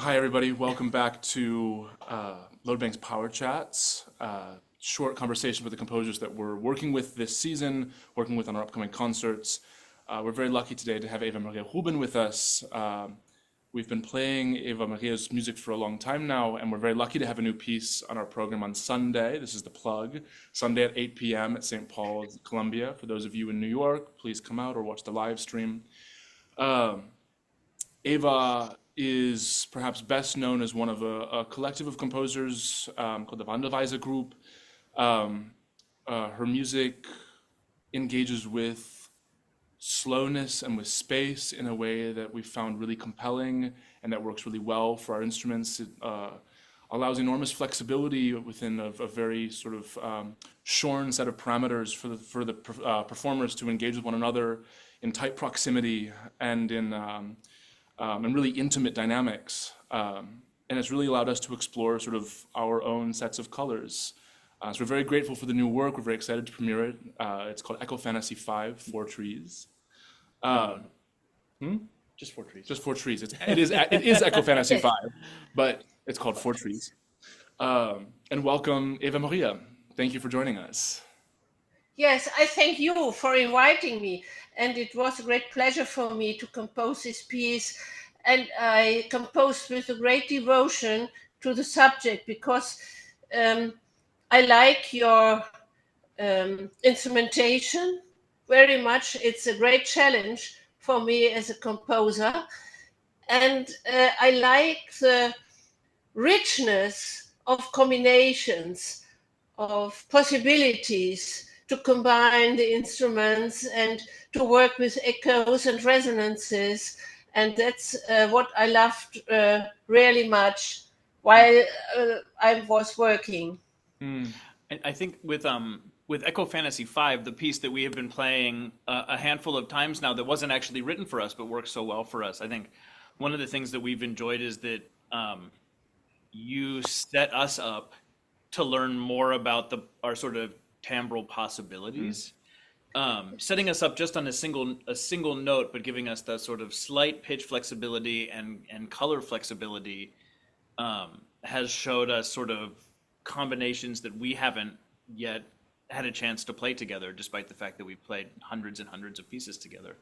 Hi, everybody. Welcome back to Loadbang's Power Chats. Short conversation with the composers that we're working with this season, working with on our upcoming concerts. We're very lucky today to have Eva-Maria Houben with us. We've been playing Eva-Maria's music for a long time now, and we're very lucky to have a new piece on our program on Sunday. This is the plug. Sunday at 8 p.m. at St. Paul's, Columbia. For those of you in New York, please come out or watch the live stream. Eva is perhaps best known as one of a collective of composers called the Wandelweise Group. Her music engages with slowness and with space in a way that we found really compelling and that works really well for our instruments. It allows enormous flexibility within a very sort of shorn set of parameters for the performers to engage with one another in tight proximity and in really intimate dynamics. And it's really allowed us to explore sort of our own sets of colors. So we're very grateful for the new work. We're very excited to premiere it. It's called Echo Fantasy 5, Four Trees. Just four trees. Just Four Trees. It is Echo Fantasy 5, but it's called Four Trees. And welcome, Eva Maria. Thank you for joining us. Yes, I thank you for inviting me. And it was a great pleasure for me to compose this piece. And I composed with a great devotion to the subject because I like your instrumentation very much. It's a great challenge for me as a composer. And I like the richness of combinations, of possibilities to combine the instruments and to work with echoes and resonances. And that's what I loved really much while I was working. I think with Echo Fantasy 5, the piece that we have been playing a handful of times now that wasn't actually written for us but works so well for us, I think one of the things that we've enjoyed is that you set us up to learn more about our sort of timbral possibilities, setting us up just on a single note, but giving us that sort of slight pitch flexibility and color flexibility has showed us sort of combinations that we haven't yet had a chance to play together, despite the fact that we've played hundreds and hundreds of pieces together.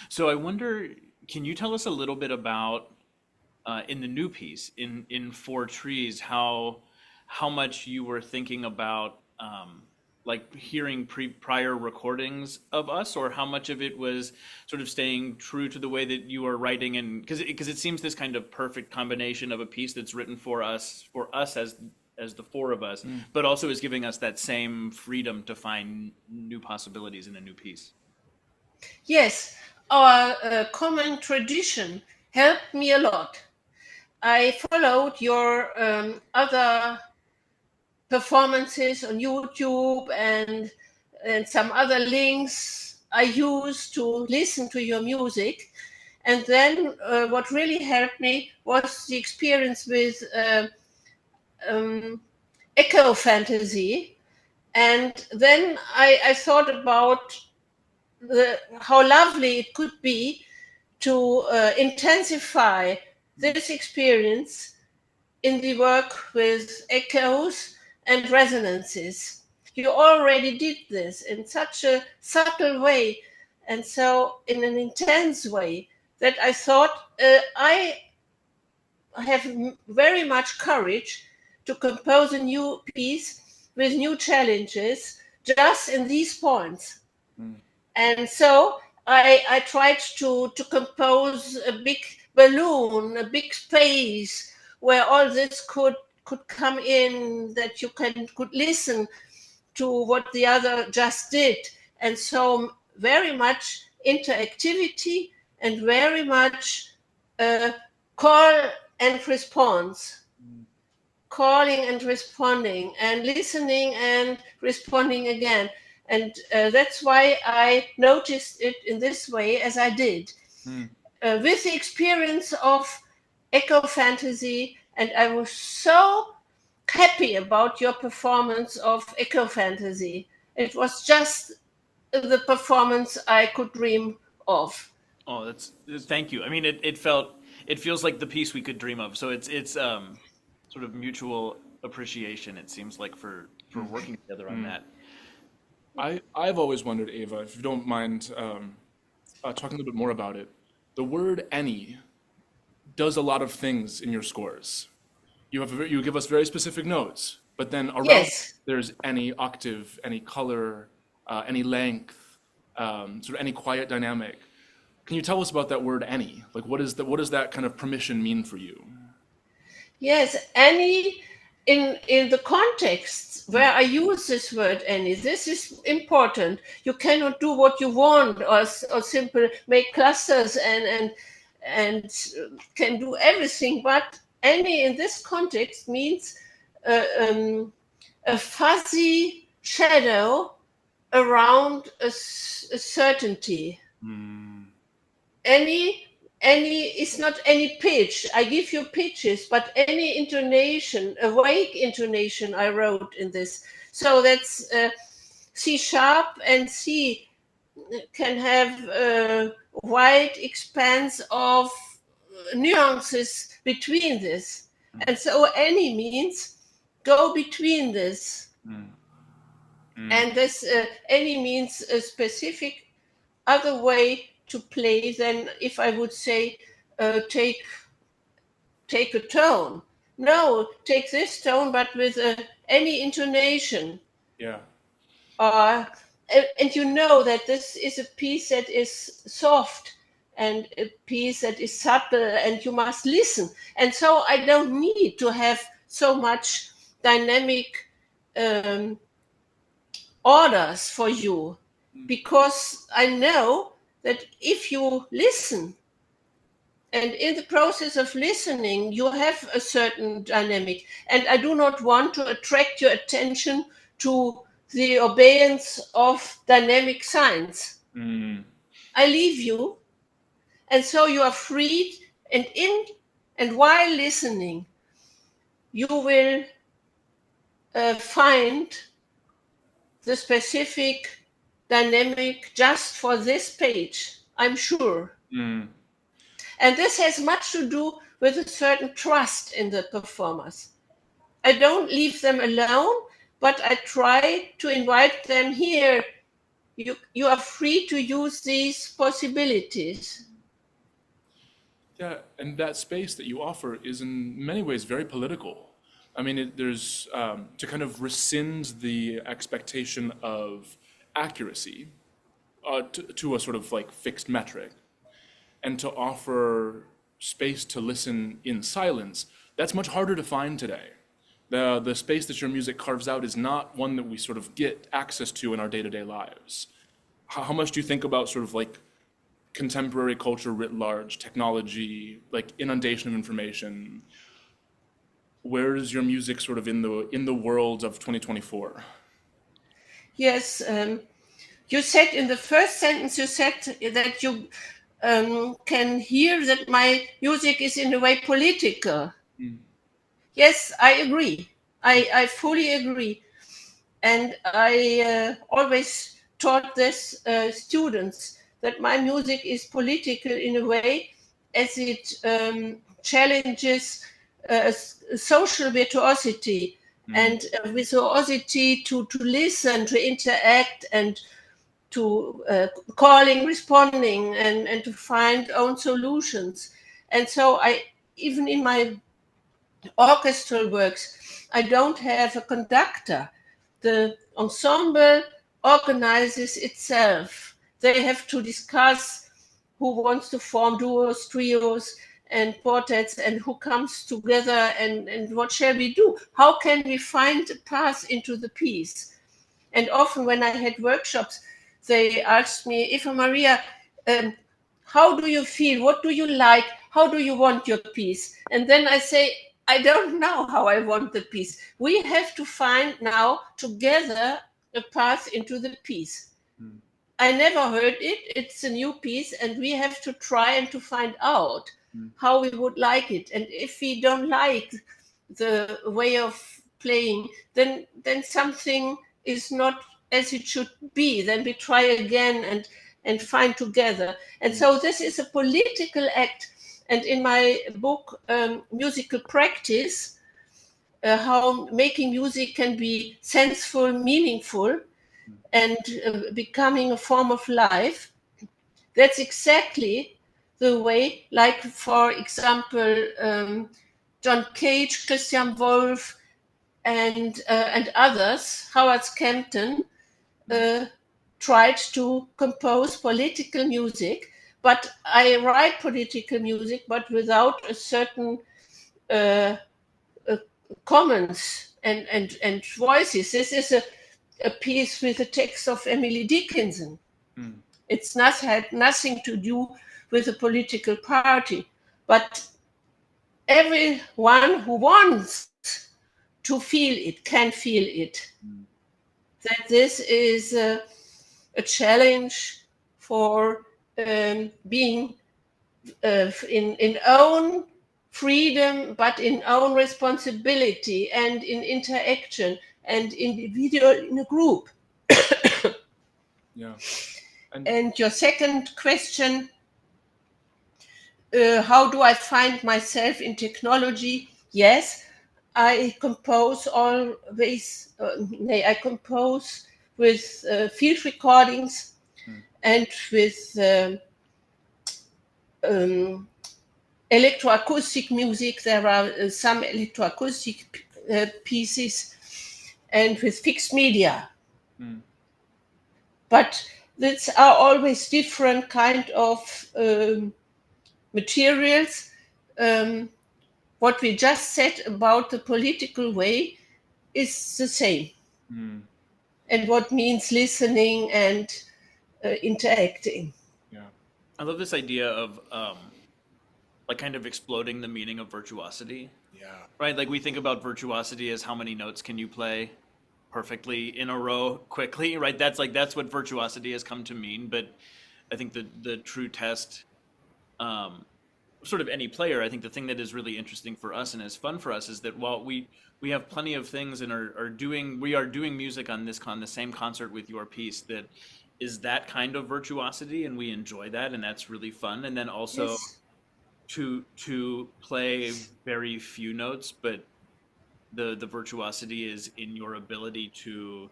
So I wonder, can you tell us a little bit about in the new piece in Four Trees, how much you were thinking about like hearing prior recordings of us, or how much of it was sort of staying true to the way that you are writing, and because it seems this kind of perfect combination of a piece that's written for us as the four of us, but also is giving us that same freedom to find new possibilities in a new piece. Yes, our common tradition helped me a lot. I followed your other performances on YouTube and some other links I used to listen to your music. And then what really helped me was the experience with Echo Fantasy. And then I thought about how lovely it could be to intensify this experience in the work with echoes and resonances. You already did this in such a subtle way and so in an intense way that I thought I have very much courage to compose a new piece with new challenges just in these points. And so I tried to compose a big balloon, a big space where all this could come in, that you could listen to what the other just did. And so very much interactivity and very much call and response, calling and responding and listening and responding again. And that's why I noticed it in this way as I did. With the experience of Echo Fantasy, and I was so happy about your performance of Echo Fantasy. It was just the performance I could dream of. Oh, thank you. I mean, it feels like the piece we could dream of. So it's sort of mutual appreciation. It seems like for working together on that. I've always wondered, Ava, if you don't mind talking a little bit more about it. The word any does a lot of things in your scores. You give us very specific notes, but then around Yes. there's any octave, any color, any length, sort of any quiet dynamic. Can you tell us about that word any? Like what does that kind of permission mean for you? Yes, any in the context where I use this word any, this is important. You cannot do what you want or simple make clusters and can do everything. But any in this context means uh, um, a fuzzy shadow around a certainty. Any is not any pitch. I give you pitches, but any intonation, awake intonation, I wrote in this. So that's C sharp and C can have a wide expanse of nuances between this. And so any means go between this. And this any means a specific other way to play than if I would say take a tone. No, take this tone, but with any intonation. Yeah. Uh, and you know that this is a piece that is soft and a piece that is subtle, and you must listen. And so I don't need to have so much dynamic um, orders for you, because I know that if you listen, and in the process of listening, you have a certain dynamic. And I do not want to attract your attention to the obeyance of dynamic signs. I leave you, and so you are freed, and in and while listening, you will find the specific dynamic just for this page, I'm sure. And this has much to do with a certain trust in the performers. I don't leave them alone, but I try to invite them here. You are free to use these possibilities. Yeah, and that space that you offer is in many ways very political. I mean, there's to kind of rescind the expectation of accuracy to a sort of like fixed metric, and to offer space to listen in silence. That's much harder to find today. The space that your music carves out is not one that we sort of get access to in our day-to-day lives. How much do you think about sort of like contemporary culture writ large, technology, like inundation of information? Where is your music sort of in the world of 2024? Yes, you said in the first sentence, you said that you can hear that my music is in a way political. Yes, I agree. I fully agree. And I always taught this students that my music is political in a way as it challenges social virtuosity and virtuosity to listen, to interact, and to calling, responding, and to find own solutions. And so I, even in my orchestral works, I don't have a conductor. The ensemble organizes itself. They have to discuss who wants to form duos, trios, and quartets, and who comes together, and what shall we do? How can we find a path into the piece? And often when I had workshops, they asked me, Eva-Maria, um, how do you feel? What do you like? How do you want your piece? And then I say, I don't know how I want the piece. We have to find now together a path into the piece. I never heard it. It's a new piece, and we have to try and to find out how we would like it. And if we don't like the way of playing, then something is not as it should be. Then we try again and find together. And so this is a political act. And in my book, Musical Practice, how making music can be senseful, meaningful, and becoming a form of life, that's exactly the way, like, for example, John Cage, Christian Wolff, and others, Howard Scampton, tried to compose political music. But I write political music, but without a certain comments and voices. This is a piece with a text of Emily Dickinson. It's not had nothing to do with a political party, but everyone who wants to feel it can feel it. That this is a challenge for being in own freedom, but in own responsibility and in interaction and individual in a group. Yeah. And your second question, how do I find myself in technology? Yes, I compose always, I compose with field recordings and with electroacoustic music. There are some electroacoustic pieces, and with fixed media. But these are always different kind of materials. What we just said about the political way is the same. And what means listening and interacting. Yeah. I love this idea of like kind of exploding the meaning of virtuosity. Yeah. Right? Like we think about virtuosity as how many notes can you play perfectly in a row quickly, right? That's what virtuosity has come to mean. But I think the true test, sort of any player, I think the thing that is really interesting for us and is fun for us is that while we have plenty of things and we are doing music on the same concert with your piece that is that kind of virtuosity, and we enjoy that, and that's really fun. And then also Yes. to play very few notes, but the virtuosity is in your ability to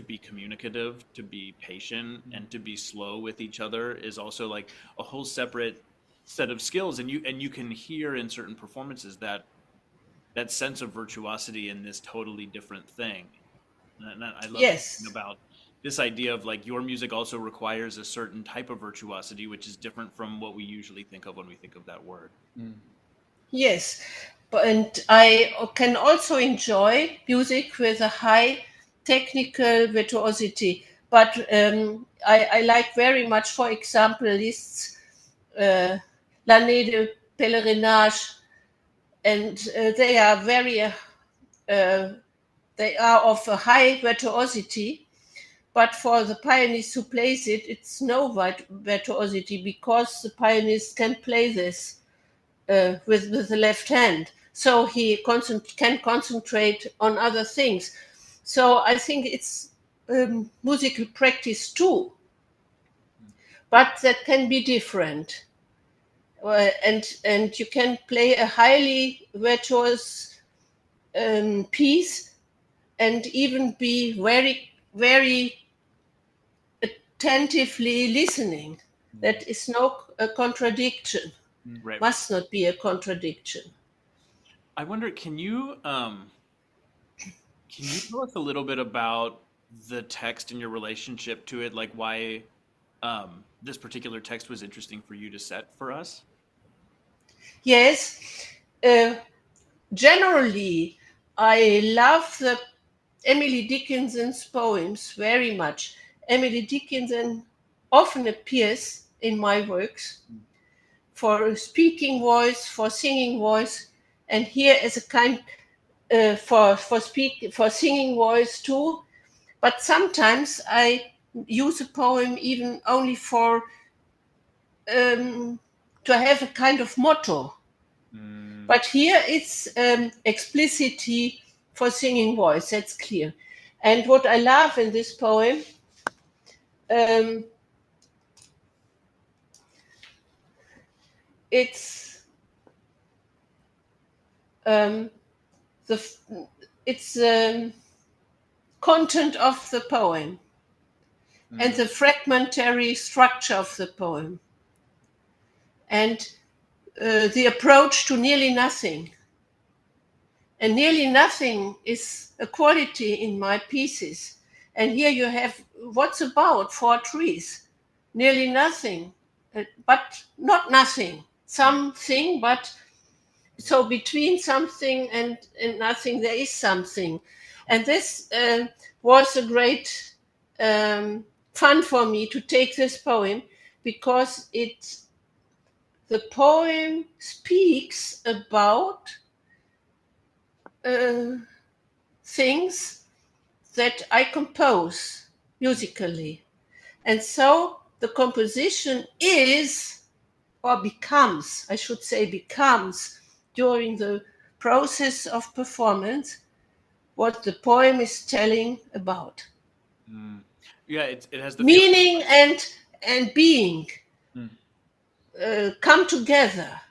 be communicative, to be patient, and to be slow with each other is also like a whole separate set of skills. And you can hear in certain performances that sense of virtuosity in this totally different thing. And I love Yes. about this idea of like your music also requires a certain type of virtuosity, which is different from what we usually think of when we think of that word. Yes, and I can also enjoy music with a high technical virtuosity. But I like very much, for example, Liszt's L'année de pèlerinage, and they are they are of a high virtuosity. But for the pianist who plays it, it's no virtuosity, because the pianist can play this with the left hand. So he can concentrate on other things. So I think it's musical practice too, but that can be different. And you can play a highly virtuous piece and even be very, very attentively listening. That is no contradiction. Right. Must not be a contradiction. I wonder, can you tell us a little bit about the text and your relationship to it, like why this particular text was interesting for you to set for us? Yes, uh, generally, I love the Emily Dickinson's poems very much. Emily Dickinson often appears in my works for speaking voice, for singing voice, and here as a kind for singing voice too. But sometimes I use a poem even only for to have a kind of motto. But here it's explicitly for singing voice, that's clear. And what I love in this poem, it's um, the it's content of the poem and the fragmentary structure of the poem and the approach to nearly nothing. And nearly nothing is a quality in my pieces. And here you have what's about 4 trees, nearly nothing, but not nothing, something, but so between something and nothing, there is something. And this was a great fun for me to take this poem because the poem speaks about uh, things that I compose musically. And so the composition is, or becomes, I should say, becomes during the process of performance what the poem is telling about. Yeah, it has the feel. Meaning and being come together.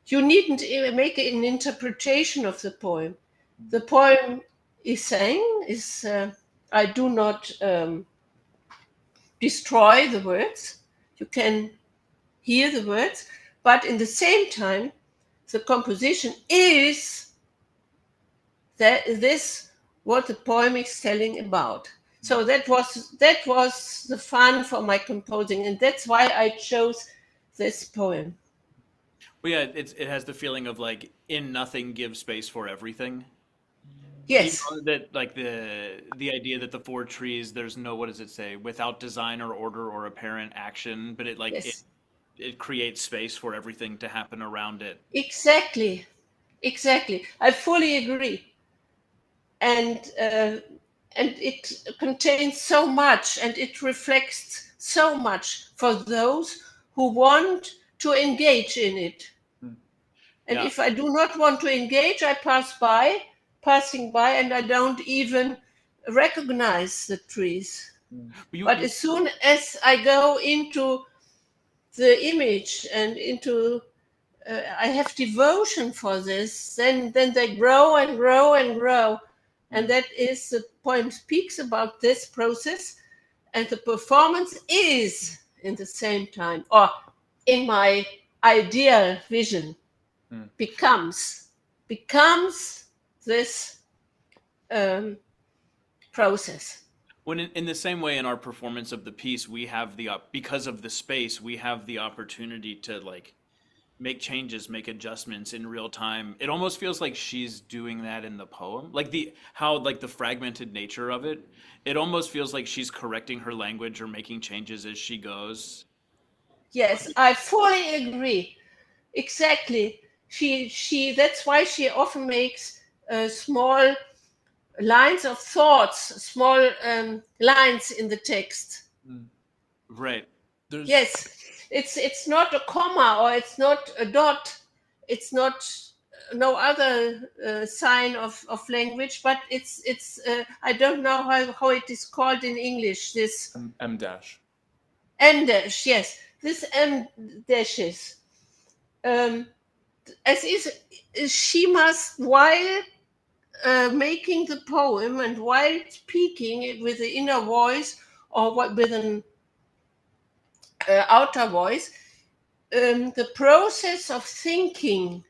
You needn't even make an interpretation of the poem. The poem is saying is I do not destroy the words. You can hear the words, but in the same time, the composition is that this what the poem is telling about. So that was the fun for my composing, and that's why I chose this poem. Well, yeah, it has the feeling of like in nothing give space for everything. You Yes, know that like the idea that the 4 trees, there's no, what does it say, without design or order or apparent action, but yes, it creates space for everything to happen around it. exactly, exactly. I fully agree, and it contains so much, and it reflects so much for those who want to engage in it. And Yeah. if I do not want to engage, I passing by, and I don't even recognize the trees. But You as soon as I go into the image and into, I have devotion for this, then they grow and grow and grow. And that is the poem speaks about this process, and the performance is in the same time, or in my ideal vision, becomes becomes this um, process. When in the same way in our performance of the piece, we have because of the space, we have the opportunity to like make changes, make adjustments in real time. It almost feels like she's doing that in the poem. Like the fragmented nature of it. It almost feels like she's correcting her language or making changes as she goes. Yes, I fully agree. Exactly. She. That's why she often makes small lines of thoughts, small lines in the text. Right. There's Yes, it's not a comma or it's not a dot. It's not no other sign of language, but it's I don't know how it is called in English. This M dash. M dash, yes, this M dashes. Um, as is she must while making the poem and while speaking it with the inner voice or with an outer voice, the process of thinking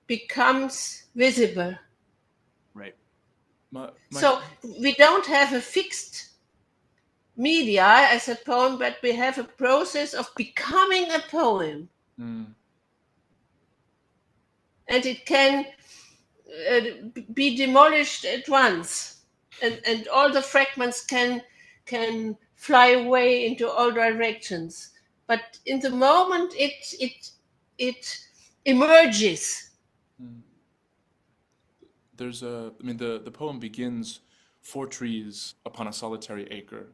becomes visible. Right. My So we don't have a fixed media as a poem, but we have a process of becoming a poem, mm, and it can uh, be demolished at once, and all the fragments can fly away into all directions. But in the moment, it emerges. mm. I mean, the poem begins 4 trees upon a solitary acre.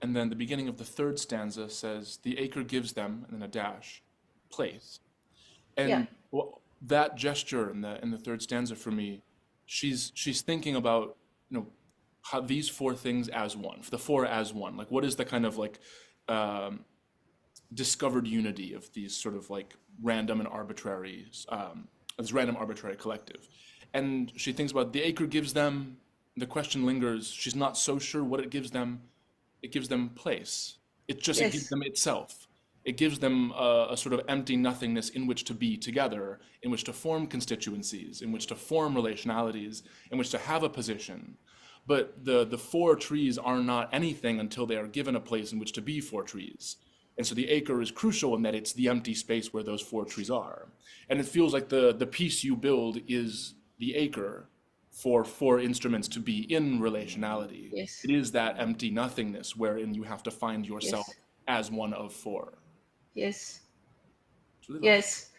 And then the beginning of the third stanza says, the acre gives them, and then a dash, place. Yeah. And that gesture in the third stanza for me, she's thinking about, how these 4 things as one, the 4 as one. Like, what is the kind of like um, discovered unity of these sort of like random and arbitrary, this random arbitrary collective. And she thinks about the acre gives them, the question lingers, she's not so sure what it gives them. It gives them place. It gives Yes. them itself. It gives them a sort of empty nothingness in which to be together, in which to form constituencies, in which to form relationalities, in which to have a position. But the four trees are not anything until they are given a place in which to be four trees. And so the acre is crucial in that it's the empty space where those four trees are. And it feels like the piece you build is the acre for four instruments to be in relationality. Yes. It is that empty nothingness wherein you have to find yourself Yes. as one of four. Yes. It's really lovely. Yes.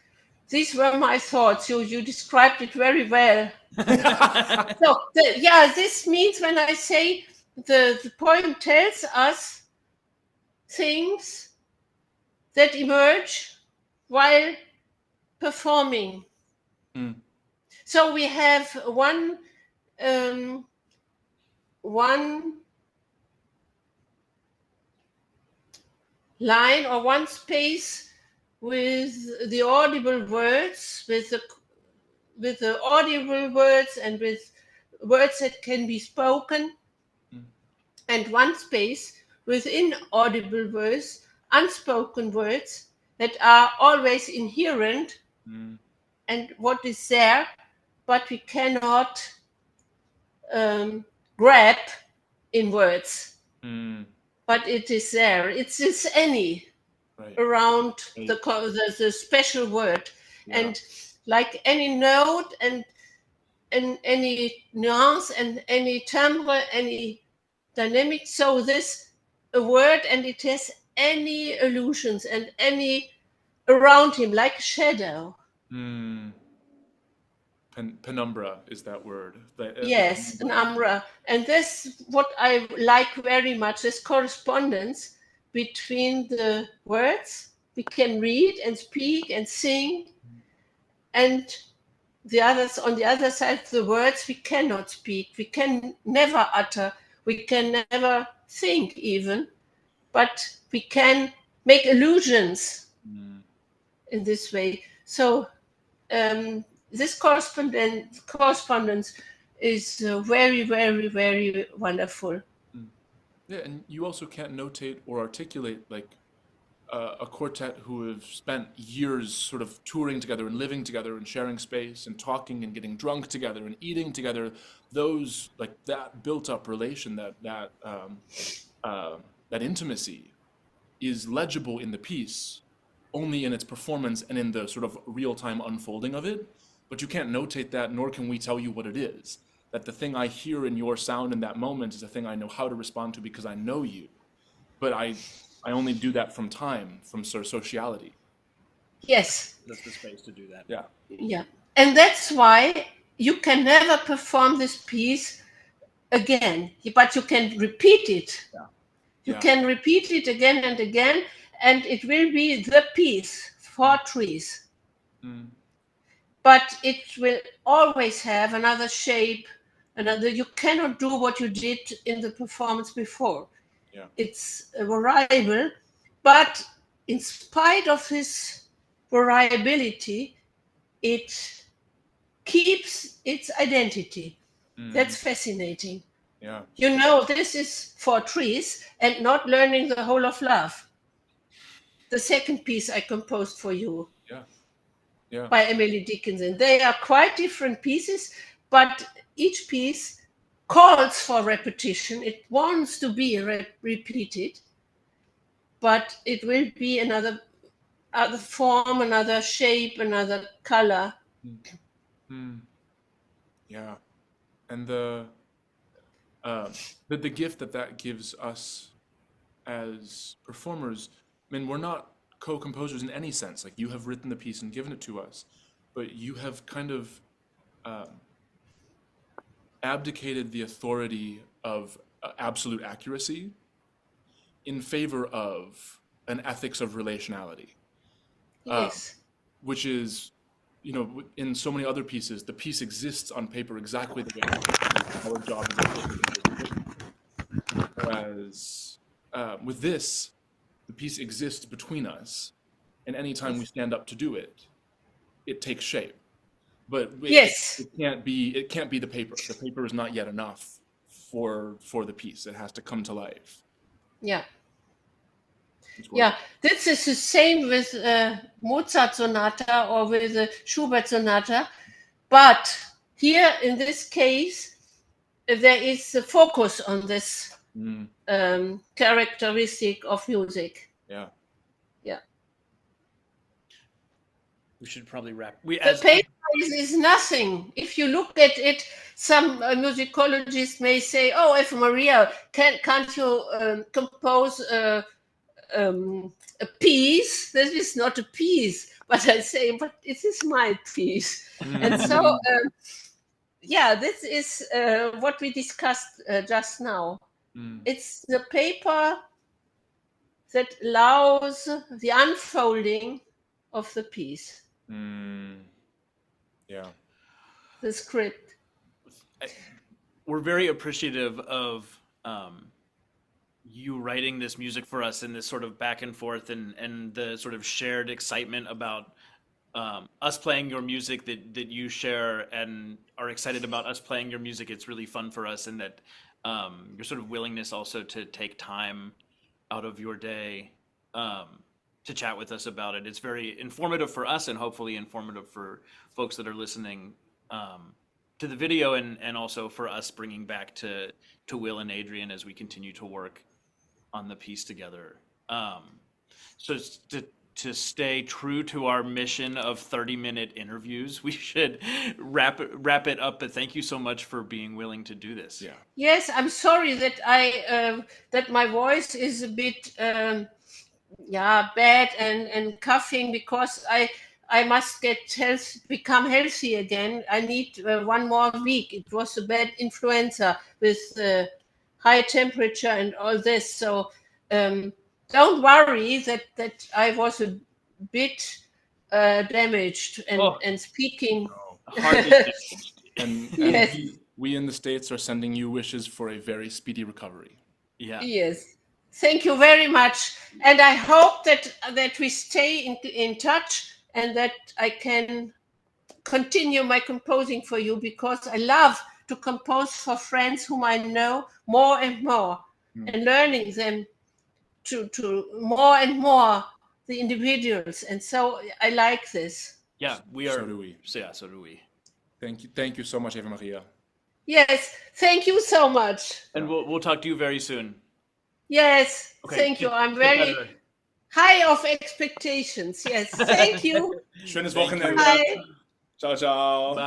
These were my thoughts. You described it very well. So this means when I say the poem tells us things that emerge while performing. Mm. So we have one line or one space with the audible words, with the audible words and with words that can be spoken, and one space with inaudible words, unspoken words that are always inherent and what is there, but we cannot grab in words. But it is there. It's this any Right. around the special word. Yeah. And like any note and any nuance and any timbre, any dynamic, so this a word, and it has any illusions and any around him, like a shadow. Penumbra is that word. Yes, an umbra. And this what I like very much, this correspondence between the words we can read and speak and sing, and the others on the other side, the words we cannot speak, we can never utter, we can never think even, but we can make illusions in this way. So this correspondence is very, very, very wonderful. Yeah, and you also can't notate or articulate like a quartet who have spent years sort of touring together and living together and sharing space and talking and getting drunk together and eating together. Those like that built up relation, that intimacy is legible in the piece only in its performance and in the sort of real time unfolding of it. But you can't notate that, nor can we tell you what it is. That the thing I hear in your sound in that moment is a thing I know how to respond to because I know you. But I only do that from time, from sort of sociality. Yes. That's the space to do that. Yeah. Yeah. And that's why you can never perform this piece again, but you can repeat it. Yeah. You Yeah. can repeat it again and again, and it will be the piece for trees. But it will always have another shape, another. You cannot do what you did in the performance before. Yeah. It's a variable, but in spite of this variability, it keeps its identity. That's fascinating. Yeah. You know, this is for trees and not learning the whole of love. The second piece I composed for you. Yeah. Yeah. By Emily Dickinson. They are quite different pieces, but each piece calls for repetition. It wants to be repeated, but it will be another form, another shape, another color. Yeah. And the gift that gives us as performers, I mean, we're not co-composers in any sense. Like you have written the piece and given it to us, but you have kind of abdicated the authority of absolute accuracy in favor of an ethics of relationality. Yes. Which is, you know, in so many other pieces, the piece exists on paper exactly the way it is. Our job is. Whereas with this, The piece exists between us, and anytime we stand up to do it, it takes shape. But Yes. it can't be the paper. The paper is not yet enough for the piece. It has to come to life. Yeah. It's Yeah, gorgeous. this is the same with Mozart sonata or with the Schubert sonata. But here in this case, there is a focus on this characteristic of music. Yeah. Yeah. We should probably wrap. The paper is nothing. If you look at it, some musicologists may say, "Oh, Eva-Maria, can't you compose a piece? This is not a piece." But I say, "But it is my piece." And so, yeah, this is what we discussed just now. It's the paper that allows the unfolding of the piece. Yeah. The script. We're very appreciative of you writing this music for us and this sort of back and forth and the sort of shared excitement about us playing your music that you share and are excited about us playing your music. It's really fun for us, and that your sort of willingness also to take time out of your day to chat with us about it. It's very informative for us and hopefully informative for folks that are listening to the video, and also for us bringing back to Will and Adrian as we continue to work on the piece together. So to stay true to our mission of 30-minute interviews, we should wrap it up. But thank you so much for being willing to do this. Yeah. Yes, I'm sorry that that my voice is a bit bad and coughing, because I must become healthy again. I need 1 more week. It was a bad influenza with high temperature and all this. So don't worry that I was a bit damaged and speaking. Hardly damaged. And Yes. we in the States are sending you wishes for a very speedy recovery. Yeah. Yes. Thank you very much. And I hope that we stay in touch and that I can continue my composing for you, because I love to compose for friends whom I know more and more, and learning them to more and more the individuals. And so I like this. Yeah, we are. So do we. Yeah, so do we. Thank you so much, Eva-Maria. Yes. Thank you so much. And we'll talk to you very soon. Yes. Okay. Thank you. I'm Get very better. high of expectations. Yes. Thank you. Schönes Thank you. Wochenende. Bye. Ciao, ciao. Bye.